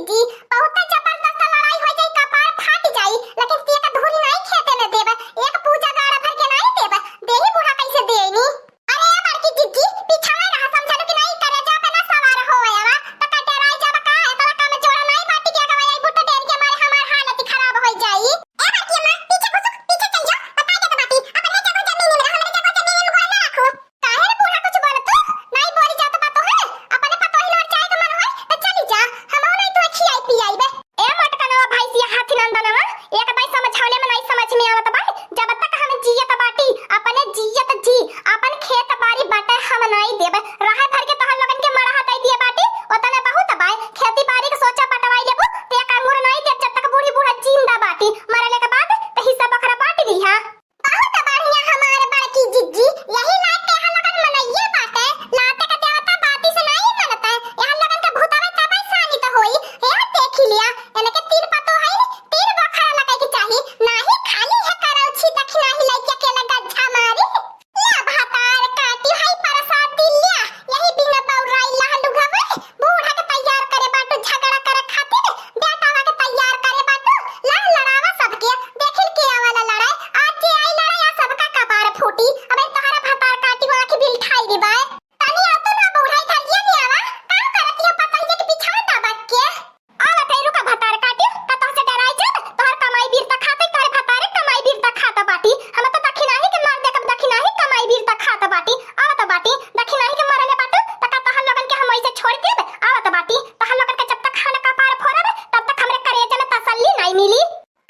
जीजी बहुत जबरदस्त लड़ाई हो जाई, कपार फाट जाई, लेकिन ते का धूरी नहीं खेते में देब, एक पूजा गाड़ा भर के नहीं देब, देही बूढ़ा कैसे देनी। अरे बड़की जीजी पीछा में रहा, समझलो कि नहीं, करे जा पे ना सवार हो आवा त का डराई जाब का है, तोरा काम जोड़ा नहीं बाटी के गवाई बुट डेर के मारे हमार हालत खराब हो जाई। ए बड़की अम्मा पीछे घुसो, पीछे चल जाओ, बता दे तो बाटी अपने जगह जमीन में हमरे जगह जमीन में ना रखो। काहे बूढ़ा कुछ बोल तू नहीं बोली जा तो बात है, अपने पतो ही लड़ जाए तो मन होय त चली जा, हम नहीं तो खियाई पियाई बे। ए मटकनवा भैंसिया हाथी नंदनवा एक बाई समझावले में नहीं समझ में आवत बा, जब तक हम जियत बाटी अपने जियत जी, अपन खेत बाड़ी बाटे हम नहीं देब, रहे भर के तहल लगन के मरा हटाई दिए बाटी, ओतने बहुत बाई खेती बाड़ी के सोचा पटवाई लेबू ते कांगुर नहीं देब जब तक बूढ़ी बूढ़ा जिंदा बाटी, मरले के बाद त हिस्सा बखरा बांट दीहा। बहुत बढ़िया हमारे बड़की जिज्जी, यही लाते हैं लगन मनइए बाटे, लाते का देवता बाती से नहीं मनता, यहां लगन के भूतावे तबे सानी तो होई, हे देख लिया एने के तीर पतो है, तीर बखरा लगाई के चाही, नाही खाली है करौछी दक्षिणा ही लइका के लगा झा मारी, या भातार काटी है प्रसाद दिलिया, यही बिना बौराई लहलु घवे, बूढ़ा के तैयार करे बाटू झगड़ा करे खातिर, बेटावा के तैयार करे बाटू, लड़ावा सबके, देखिल के वाला लड़ाई, आज जे आई लड़ाई आ सबका कपार फूटी, अबे तोहरा भातार काटी वहां की बिल ठाई दी बाय, तनी आ तो ना बौराई धलिया नहीं आवा, काम करत है पता ही के पीछा दबा के, आवा तेरू का भातार काटी, त तो से डराई जब, तोहर कमाई बीर त खाते तोहरे भातारे कमाई बीर त खाता बाटी, हम त दक्षिणा ही के मार दे कब दक्षिणा ही कमाई बीर त खाता बाटी, आवा त बाटी दक्षिणा ही के मरले बाटू, त का तहल लगन के हम ऐसे छोड़ देब, आवा त बाटी तहल लगन के जब तक खाना कपार फोड़ब तब तक हमरे करेजा में तसल्ली नहीं मिली।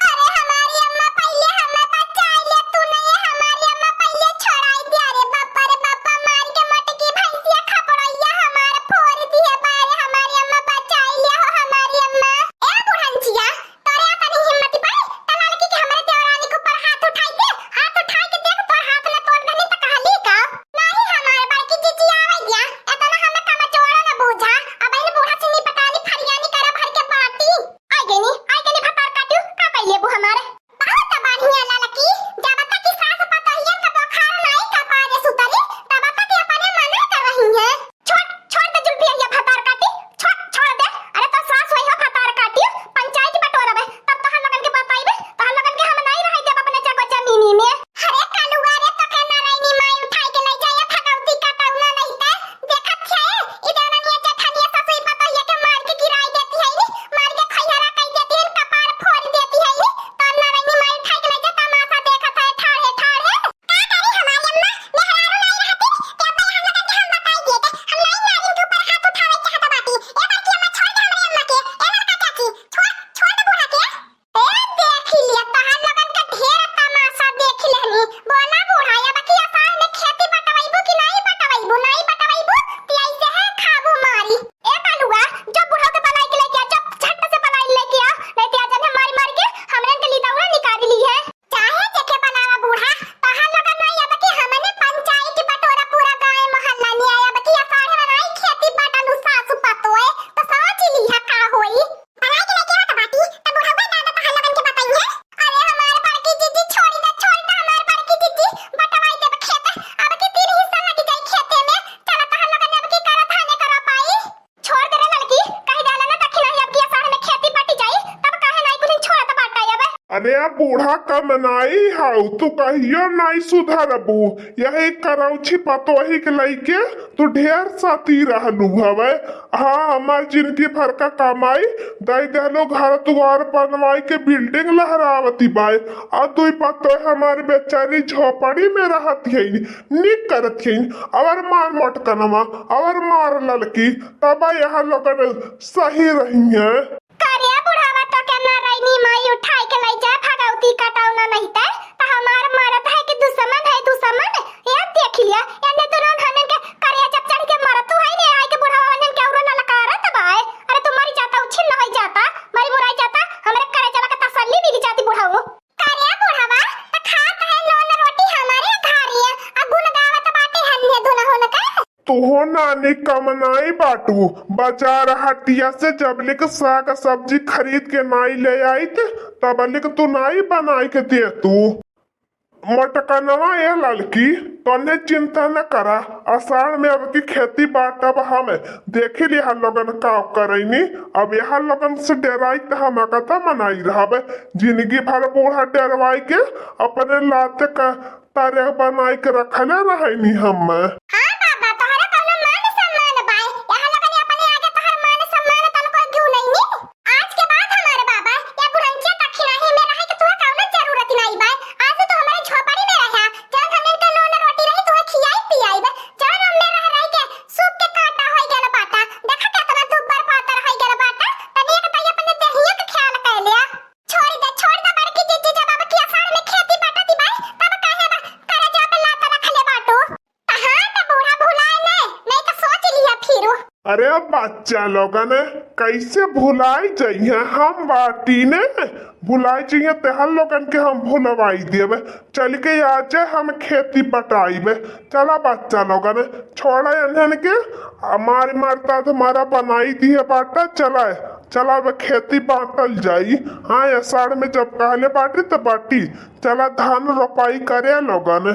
अरे हमारी अम्मा पहले हमें बचाई ले, तू नहीं हमारी अम्मा पहले छोड़ाई दे, अरे बापा मार के मटकी भैंसिया खपड़ैया हमार फोड़ दी है बारे, हमारी अम्मा बचाई ले हो हमारी अम्मा। ए बुढ़ंचिया तोरे आता नहीं हिम्मत पाई, तलाल की के हमारे देवरानी के ऊपर हाथ उठाई दे, हाथ उठाई के देख तोर हाथ में तोड़ देनी त कहली का नहीं, हमारे बड़की जीजी आवे दिया, एतना हमें कम जोड़ा ना बूझा, अब इन बूढ़ा से निपटाली फरियानी करा भर के बाटी, आई गनी भतार काटू का पहले बू हमारे बहुत बढ़िया ललकी, जब तक की सास पतहियन का बुखार नहीं कपारे सुतली तब तक अपने मना कर रही है, छोड़ दे जुल्फिया भतार काटी, छोड़ दे, अरे तो सास वही भतार काटी पंचायत बटोरबे तब तहन लगन के बताइबे, तहन लगन के हम नहीं रह देब अपने जगह जमीनी में। अरे कालुआ रे तो के नारायणी माई उठाई के ले जाए भगवती कटौना नहीं ते देखत छे, ई देवरानिया जेठानिया ससुई पतहिया के मार के गिराई देती है नी, मार के खैहरा कई देती है, कपार फोड़ देती है नी, तो नारायणी माई उठाई के ले जा तमाशा देखत है ठाड़े ठाड़े। का करी हमारी अम्मा मेहरारू नहीं रहती ते अब हम लगन के हम बताई देते, हम नहीं नारियल के ऊपर हाथ उठावे के हटा बाटी, ए बड़की अम्मा छोड़ दे हमारी अम्मा के, ए लड़का चाची छोड़ दे बूढ़ा के। ए देख लिया तहन लगन के ढेर तमाशा देख लेनी, बोला बूढ़ा या बाकी आसान में खेती बटवाइबू कि नहीं बटवाइबू, नहीं बटवाइबू ते ऐसे है खाबू मारी। ए कालुआ जब बूढ़ा के बलाई के लेके आ, जब झट से बलाई लेके आ, नहीं ते आज मारी मार के हमरे के लीदौरा निकाल ली है, चाहे देखे बनावा बूढ़ा तहन लगन नहीं अब कि हमने पंचायत बटोरा पूरा गांव मोहल्ला नहीं आया बाकी आसान में नहीं खेती बटलू सासु पतोए तो सोच ली है का होई, बलाई के लेके आ त बाटी त बूढ़ा बे दादा तहन लगन के बताई है। अरे हमारे बड़की जीजी छोड़ दे हमारे बड़की जीजी बटवाई दे खेत, अब के 3 हिस्सा लग जाई खेते में, चला तहन लगन अब की करत हाने करा पाई, छोड़ दे रे लड़की कह देला ना दक्षिणा ही अब की आसान में खेती बट जाई तब काहे नहीं कुछ छोड़त बाटा अब। अरे बूढ़ा कमनाई हाउ तू कहियो नहीं सुधरबू, यही करौछी पतोही के लइके तू ढेर साथी रहलू हवे, हाँ हमार जिंदगी भर का कमाई दई देलो घर दुआर बनवाई के बिल्डिंग लहरावती बाय, और तू पतो हमारे बेचारी झोपड़ी में रहती है निक करत है, और मार मटकनवा और मार ललकी तब यहाँ लोग सही रही है। करिया बुढ़ावा तो के नारायणी माई उठाई के ले जा भगवती कटौना नहीं ते तो हमार मरद है कि दुश्मन ये देख लिया एने तुरंत हनन के करिया जब चढ़ के मरत तू है ने आई के बुढ़ावा हनन के औरो ललकारा तब आए, अरे तू मरी जाता उछिन न होई जाता मरी मुराई जाता हमरे करेजा के तसल्ली मिल जाती बुढ़ाओ। करिया बुढ़ावा त खात है लोन रोटी हमारे घारी है, आ गुण गावत बाटे हन्ने दुना होन का तू नानी कमनाई बाटू, बाजार हटिया से जबलिक साग सब्जी खरीद के नाई ले आई तबलिक तू नाई बनाई के दे तू। मटकनवा ये लड़की तोने चिंता न करा। आषाढ़ में अब की खेती बाटब हम देखी ली हम लोगन का करैनी। अब यहाँ लोगन से डराई तो हम कथा मनाई रहब। जिंदगी भर बूढ़ा डरवाई के अपने लाते का तारे बनाई के रखले रहनी हम। हां बाबा तोहरा कौनो मान सम्मान बाय यहाँ लगन अपने आगे तोहर मान सम्मान तन को क्यों नहीं। आज के बाद हमारे बाबा या गुरंचिया तखिराही में रहे के तोहरा कौनो जरूरत नहीं बाय। आज तो हमारे झोपड़ी में रहा जब हमने के नोन रोटी रही तोहरा खियाई पियाई बे। जब हमने रह के सूप के काटा होई गेल बाटा देखा कितना दुब्बर पातर होई गेल बाटा तनी एक तई अपने देहिया के ख्याल कर लिया। छोड़ दे बड़की जीजी जब अब की आषाढ़ में खेती बाटा दी बाय तब काहे बा करे जा पे लाता रखले बाटो। हां त बूढ़ा भुलाए नहीं तो सोच लिया फिर। अरे बच्चा लोगन कैसे भुलाई जाइए हम बाटी ने भुलाई जाइए तेहर लोगन के हम भुलवाई देवे। चल के आज हम खेती बटाइबे। चला बच्चा लोगन छोड़ा इन्हन के हमारी मरता तुम्हारा बनाई दी है बाटा। चला अब खेती बांटल जाई। हाँ आषाढ़ में जब कहले बाटी तो बाटी। चला धान रोपाई करे लोगन।